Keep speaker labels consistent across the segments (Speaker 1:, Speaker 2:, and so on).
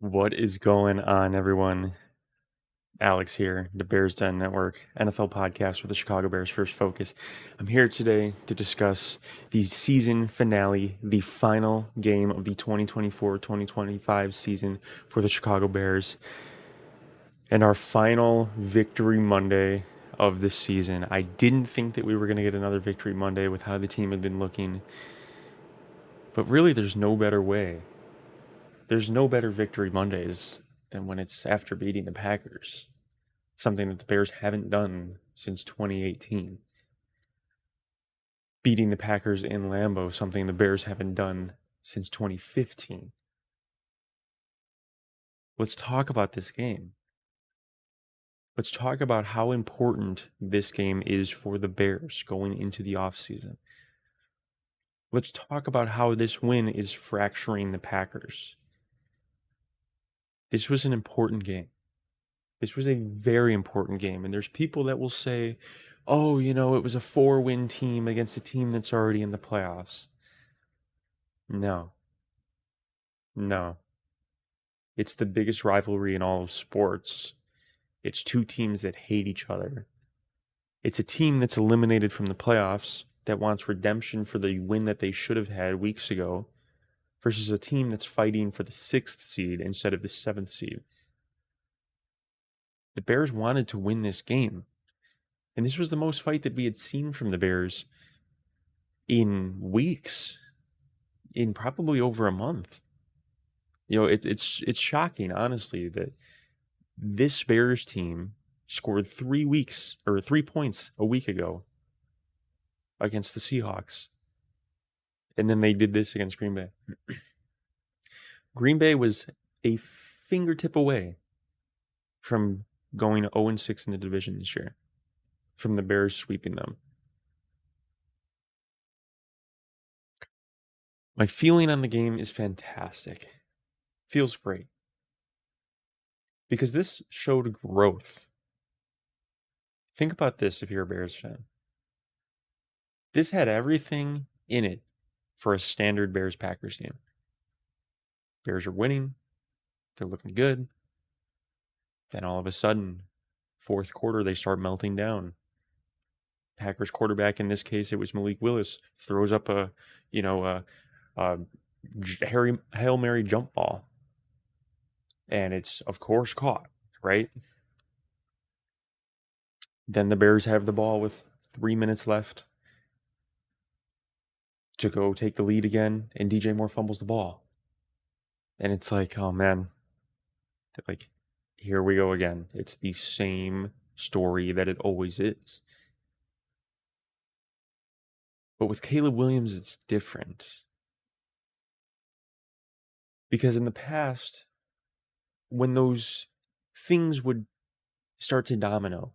Speaker 1: What is going on, everyone? Alex here, DaBearsDen Network, NFL podcast with the Chicago Bears First Focus. I'm here today to discuss the season finale, the final game of the 2024-2025 season for the Chicago Bears, and our final Victory Monday of this season. I didn't think that we were going to get another Victory Monday with how the team had been looking, but really there's no better way. There's no better Victory Mondays than when it's after beating the Packers. Something that the Bears haven't done since 2018. Beating the Packers in Lambeau, something the Bears haven't done since 2015. Let's talk about this game. Let's talk about how important this game is for the Bears going into the offseason. Let's talk about how this win is fracturing the Packers. This was an important game. This was a very important game. And there's people that will say, oh, it was a 4-win team against a team that's already in the playoffs. No. It's the biggest rivalry in all of sports. It's two teams that hate each other. It's a team that's eliminated from the playoffs that wants redemption for the win that they should have had weeks ago versus a team that's fighting for the 6th seed instead of the 7th seed. The Bears wanted to win this game. And this was the most fight that we had seen from the Bears in weeks, in probably over a month. It's shocking, honestly, that this Bears team scored 3 points a week ago against the Seahawks. And then they did this against Green Bay. Green Bay was a fingertip away from going 0-6 in the division this year, from the Bears sweeping them. My feeling on the game is fantastic. Feels great. Because this showed growth. Think about this if you're a Bears fan. This had everything in it for a standard Bears-Packers game. Bears are winning. They're looking good. Then all of a sudden, fourth quarter, they start melting down. Packers quarterback, in this case, it was Malik Willis, throws up a Hail Mary jump ball. And it's, of course, caught, right? Then the Bears have the ball with 3 minutes left to go take the lead again, and DJ Moore fumbles the ball. And it's like, oh man, like, here we go again. It's the same story that it always is. But with Caleb Williams, it's different. Because in the past, when those things would start to domino,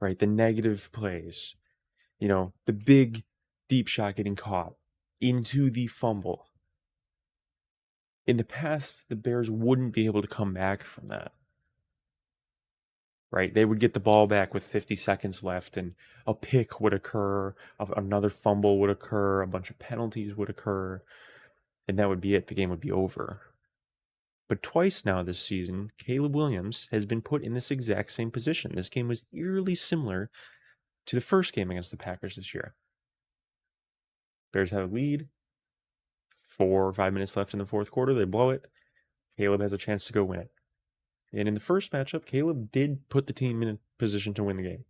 Speaker 1: right? The negative plays, the big deep shot getting caught into the fumble. In the past, the Bears wouldn't be able to come back from that. Right? They would get the ball back with 50 seconds left, and a pick would occur, another fumble would occur, a bunch of penalties would occur, and that would be it. The game would be over. But twice now this season, Caleb Williams has been put in this exact same position. This game was eerily similar to the first game against the Packers this year. Bears have a lead, 4 or 5 minutes left in the fourth quarter. They blow it. Caleb has a chance to go win it. And in the first matchup, Caleb did put the team in a position to win the game.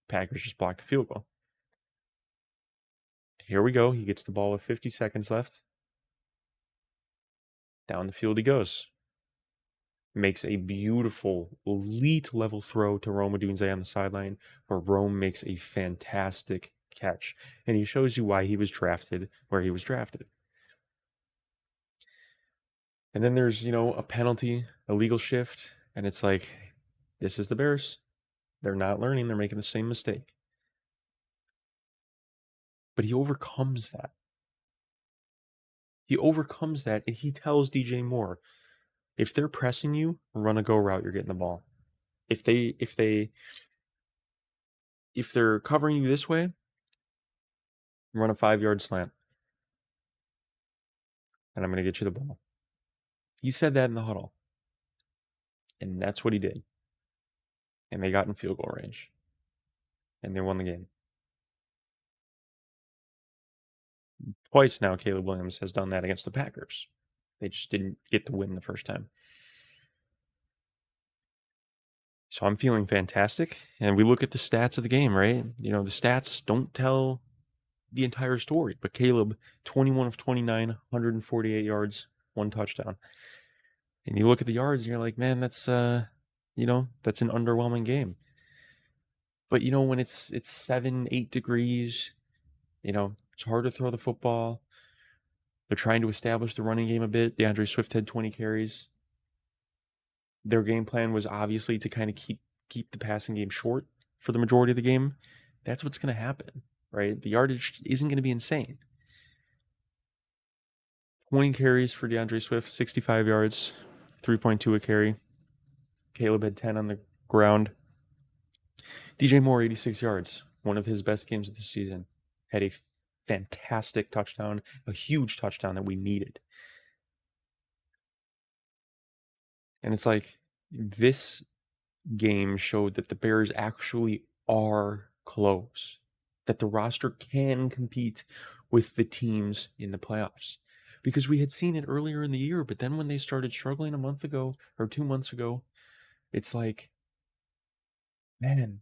Speaker 1: Packers just blocked the field goal. Here we go. He gets the ball with 50 seconds left. Down the field he goes. Makes a beautiful elite level throw to Rome Odunze on the sideline, where Rome makes a fantastic catch. And he shows you why he was drafted where he was drafted. And then there's, a penalty, a legal shift, and it's like, this is the Bears. They're not learning. They're making the same mistake. But he overcomes that. And he tells DJ Moore, if they're pressing you, run a go route, you're getting the ball. If they're covering you this way, run a 5-yard slant. And I'm going to get you the ball. He said that in the huddle. And that's what he did. And they got in field goal range. And they won the game. Twice now, Caleb Williams has done that against the Packers. They just didn't get the win the first time. So I'm feeling fantastic. And we look at the stats of the game, right? The stats don't tell the entire story. But Caleb, 21 of 29, 148 yards, 1 touchdown. And you look at the yards and you're like, man, that's that's an underwhelming game. But when it's 7-8 degrees, it's hard to throw the football. They're trying to establish the running game a bit. DeAndre Swift had 20 carries. Their game plan was obviously to kind of keep the passing game short for the majority of the game. That's what's going to happen, right? The yardage isn't going to be insane. 20 carries for DeAndre Swift, 65 yards, 3.2 a carry. Caleb had 10 on the ground. DJ Moore, 86 yards, one of his best games of the season. Had a fantastic touchdown, a huge touchdown that we needed. And it's like, this game showed that the Bears actually are close, that the roster can compete with the teams in the playoffs. Because we had seen it earlier in the year, but then when they started struggling a month ago or 2 months ago, it's like, man,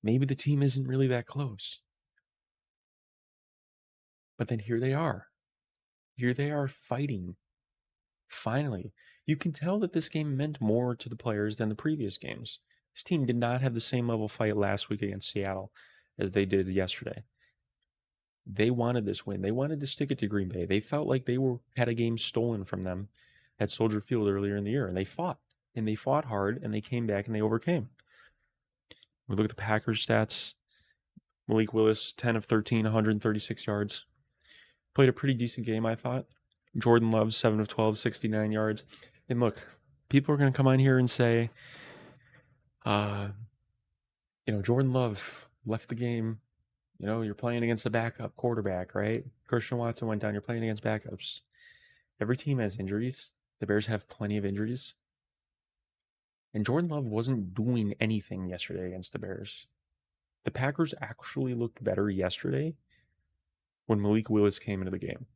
Speaker 1: maybe the team isn't really that close. But then here they are. Here they are fighting. Finally, you can tell that this game meant more to the players than the previous games. This team did not have the same level fight last week against Seattle as they did yesterday. They wanted this win. They wanted to stick it to Green Bay. They felt like they had a game stolen from them at Soldier Field earlier in the year, and they fought. And they fought hard, and they came back, and they overcame. We look at the Packers stats. Malik Willis, 10 of 13, 136 yards. Played a pretty decent game, I thought. Jordan Love, 7 of 12, 69 yards. And look, people are going to come on here and say, Jordan Love left the game. You're playing against a backup quarterback, right? Christian Watson went down. You're playing against backups. Every team has injuries. The Bears have plenty of injuries. And Jordan Love wasn't doing anything yesterday against the Bears. The Packers actually looked better yesterday when Malik Willis came into the game.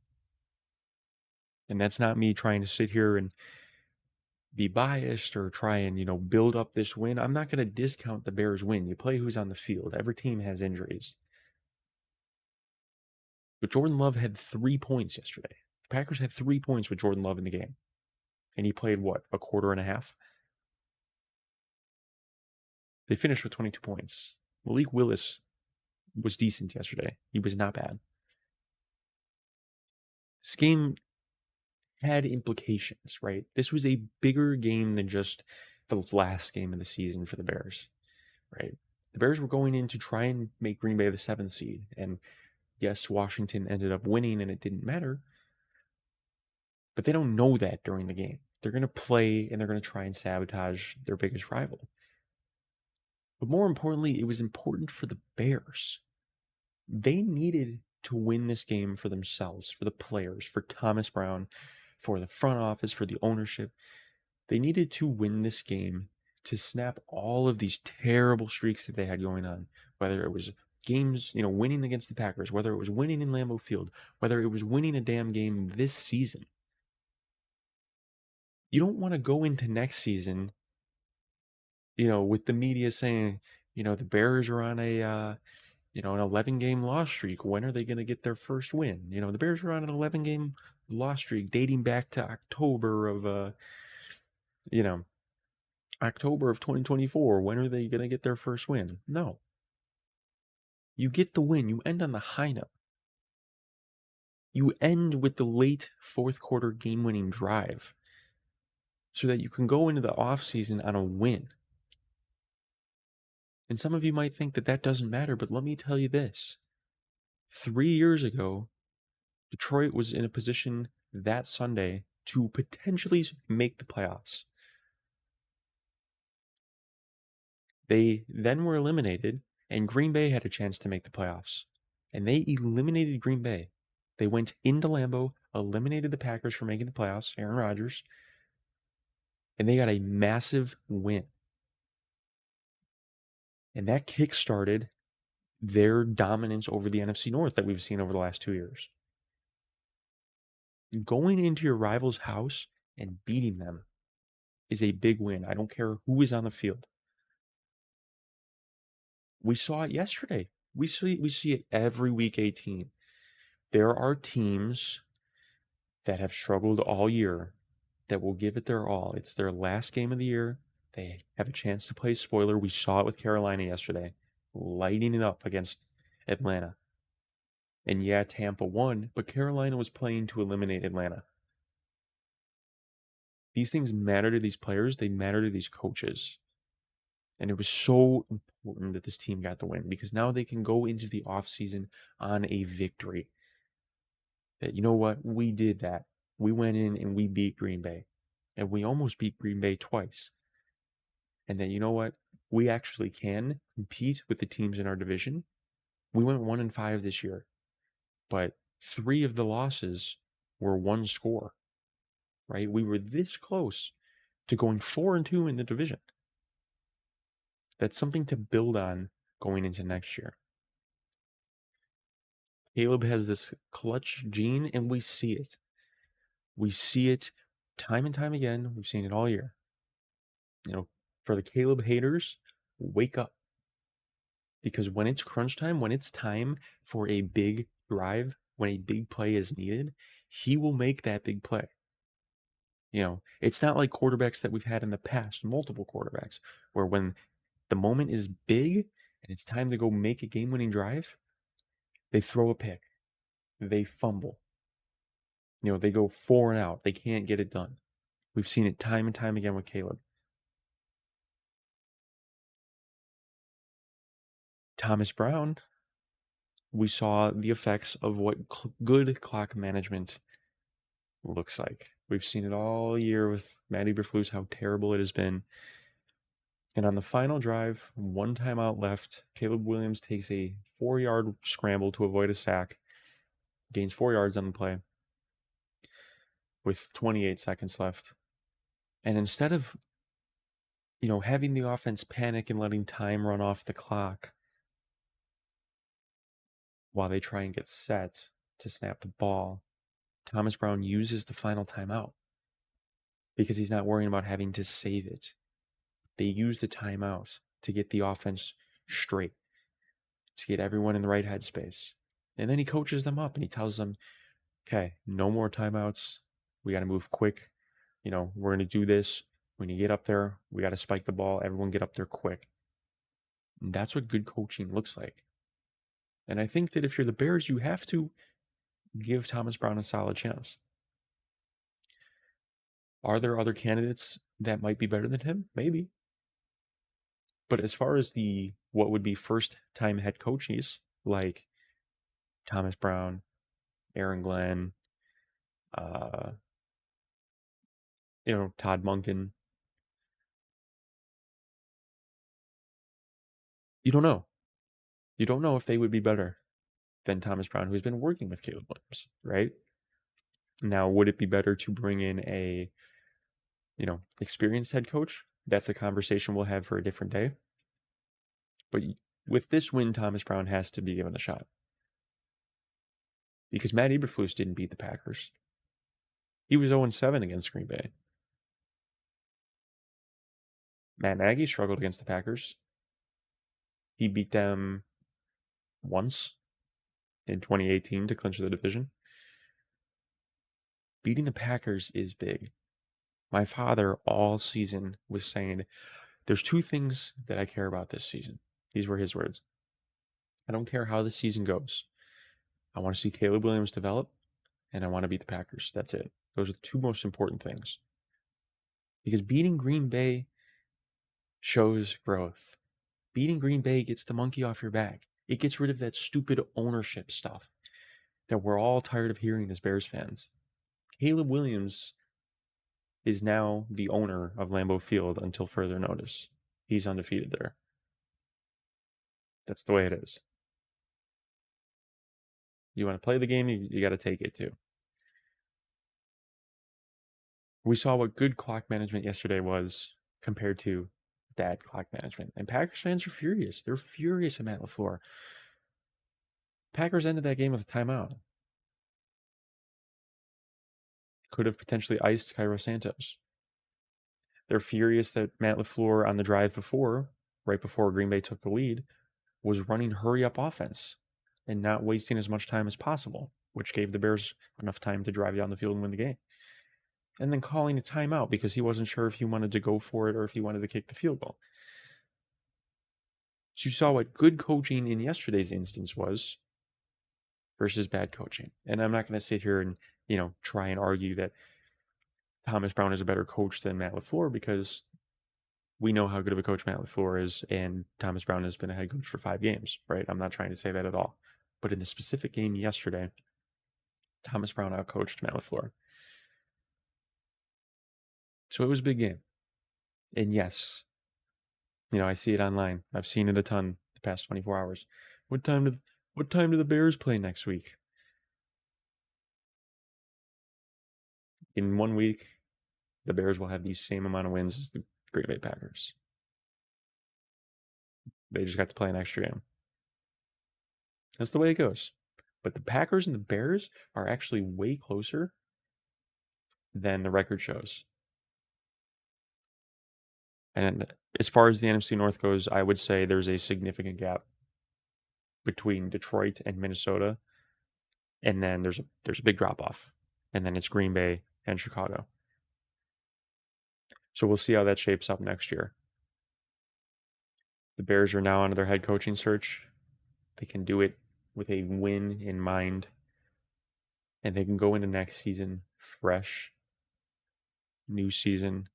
Speaker 1: And that's not me trying to sit here and be biased or try and, build up this win. I'm not going to discount the Bears win. You play who's on the field. Every team has injuries. But Jordan Love had 3 points yesterday. The Packers had 3 points with Jordan Love in the game. And he played, a quarter and a half? They finished with 22 points. Malik Willis was decent yesterday. He was not bad. This game had implications, right? This was a bigger game than just the last game of the season for the Bears, right? The Bears were going in to try and make Green Bay the 7th seed. And yes, Washington ended up winning and it didn't matter. But they don't know that during the game. They're going to play and they're going to try and sabotage their biggest rival. But more importantly, it was important for the Bears. They needed to win this game for themselves, for the players, for Thomas Brown, for the front office, for the ownership. They needed to win this game to snap all of these terrible streaks that they had going on, whether it was games, winning against the Packers, whether it was winning in Lambeau Field, whether it was winning a damn game this season. You don't want to go into next season, with the media saying, the Bears are on an 11-game loss streak. When are they going to get their first win? The Bears are on an 11-game loss streak dating back to October of 2024. When are they going to get their first win? No. You get the win. You end on the high note. You end with the late fourth quarter game-winning drive so that you can go into the offseason on a win. And some of you might think that that doesn't matter, but let me tell you this. 3 years ago, Detroit was in a position that Sunday to potentially make the playoffs. They then were eliminated, and Green Bay had a chance to make the playoffs. And they eliminated Green Bay. They went into Lambeau, eliminated the Packers from making the playoffs, Aaron Rodgers, and they got a massive win. And that kickstarted their dominance over the NFC North that we've seen over the last 2 years. Going into your rival's house and beating them is a big win. I don't care who is on the field. We saw it yesterday. We see it every week 18. There are teams that have struggled all year that will give it their all. It's their last game of the year. They have a chance to play spoiler. We saw it with Carolina yesterday, lighting it up against Atlanta. And yeah, Tampa won, but Carolina was playing to eliminate Atlanta. These things matter to these players. They matter to these coaches. And it was so important that this team got the win because now they can go into the offseason on a victory. That, you know what? We did that. We went in and we beat Green Bay. And we almost beat Green Bay twice. And then, you know what? We actually can compete with the teams in our division. We went 1-5 this year, but 3 of the losses were one score, right? We were this close to going 4-2 in the division. That's something to build on going into next year. Caleb has this clutch gene, and we see it. We see it time and time again. We've seen it all year. You know, for the Caleb haters, wake up. Because when it's crunch time, when it's time for a big drive, when a big play is needed, he will make that big play. You know, it's not like quarterbacks that we've had in the past, multiple quarterbacks, where when the moment is big and it's time to go make a game-winning drive, they throw a pick, they fumble. You know, they go 4 and out. They can't get it done. We've seen it time and time again with Caleb. Thomas Brown, we saw the effects of what good clock management looks like. We've seen it all year with Matt Eberflus, how terrible it has been. And on the final drive, 1 timeout left, Caleb Williams takes a 4-yard scramble to avoid a sack, gains 4 yards on the play with 28 seconds left. And instead of, having the offense panic and letting time run off the clock while they try and get set to snap the ball, Thomas Brown uses the final timeout because he's not worrying about having to save it. They use the timeout to get the offense straight, to get everyone in the right headspace. And then he coaches them up and he tells them, okay, no more timeouts. We got to move quick. We're going to do this. When you get up there, we got to spike the ball. Everyone get up there quick. And that's what good coaching looks like. And I think that if you're the Bears, you have to give Thomas Brown a solid chance. Are there other candidates that might be better than him? Maybe. But as far as what would be first-time head coaches like Thomas Brown, Aaron Glenn, Todd Monken, you don't know. You don't know if they would be better than Thomas Brown, who's been working with Caleb Williams, right? Now, would it be better to bring in a, experienced head coach? That's a conversation we'll have for a different day. But with this win, Thomas Brown has to be given a shot. Because Matt Eberflus didn't beat the Packers. He was 0-7 against Green Bay. Matt Nagy struggled against the Packers. He beat them once in 2018 to clinch the division. Beating the Packers is big. My father all season was saying, there's 2 things that I care about this season. These were his words. I don't care how the season goes. I want to see Caleb Williams develop, and I want to beat the Packers. That's it. Those are the 2 most important things. Because beating Green Bay shows growth. Beating Green Bay gets the monkey off your back. It gets rid of that stupid ownership stuff that we're all tired of hearing as Bears fans. Caleb Williams is now the owner of Lambeau Field until further notice. He's undefeated there. That's the way it is. You want to play the game, you got to take it too. We saw what good clock management yesterday was compared to bad clock management. And Packers fans are furious. They're furious at Matt LaFleur. Packers ended that game with a timeout. Could have potentially iced Cairo Santos. They're furious that Matt LaFleur on the drive before, right before Green Bay took the lead, was running hurry up offense and not wasting as much time as possible, which gave the Bears enough time to drive down the field and win the game. And then calling a timeout because he wasn't sure if he wanted to go for it or if he wanted to kick the field goal. So you saw what good coaching in yesterday's instance was versus bad coaching. And I'm not going to sit here and, try and argue that Thomas Brown is a better coach than Matt LaFleur because we know how good of a coach Matt LaFleur is, and Thomas Brown has been a head coach for 5 games, right? I'm not trying to say that at all. But in the specific game yesterday, Thomas Brown outcoached Matt LaFleur. So it was a big game. And yes, I see it online. I've seen it a ton the past 24 hours. What time do the Bears play next week? In 1 week, the Bears will have the same amount of wins as the Green Bay Packers. They just got to play an extra game. That's the way it goes. But the Packers and the Bears are actually way closer than the record shows. And as far as the NFC North goes, I would say there's a significant gap between Detroit and Minnesota. And then there's a big drop off. And then it's Green Bay and Chicago. So we'll see how that shapes up next year. The Bears are now on their head coaching search. They can do it with a win in mind. And they can go into next season fresh. New season.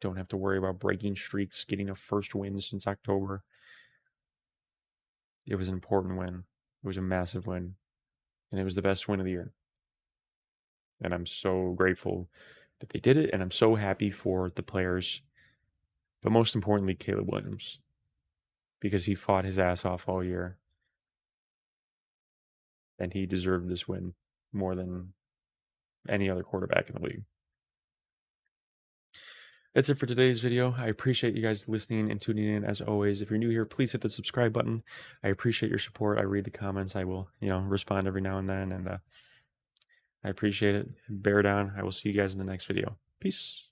Speaker 1: Don't have to worry about breaking streaks, getting a first win since October. It was an important win. It was a massive win. And it was the best win of the year. And I'm so grateful that they did it. And I'm so happy for the players. But most importantly, Caleb Williams. Because he fought his ass off all year. And he deserved this win more than any other quarterback in the league. That's it for today's video. I appreciate you guys listening and tuning in as always. If you're new here, please hit the subscribe button. I appreciate your support. I read the comments. I will, respond every now and then. And I appreciate it. Bear down. I will see you guys in the next video. Peace.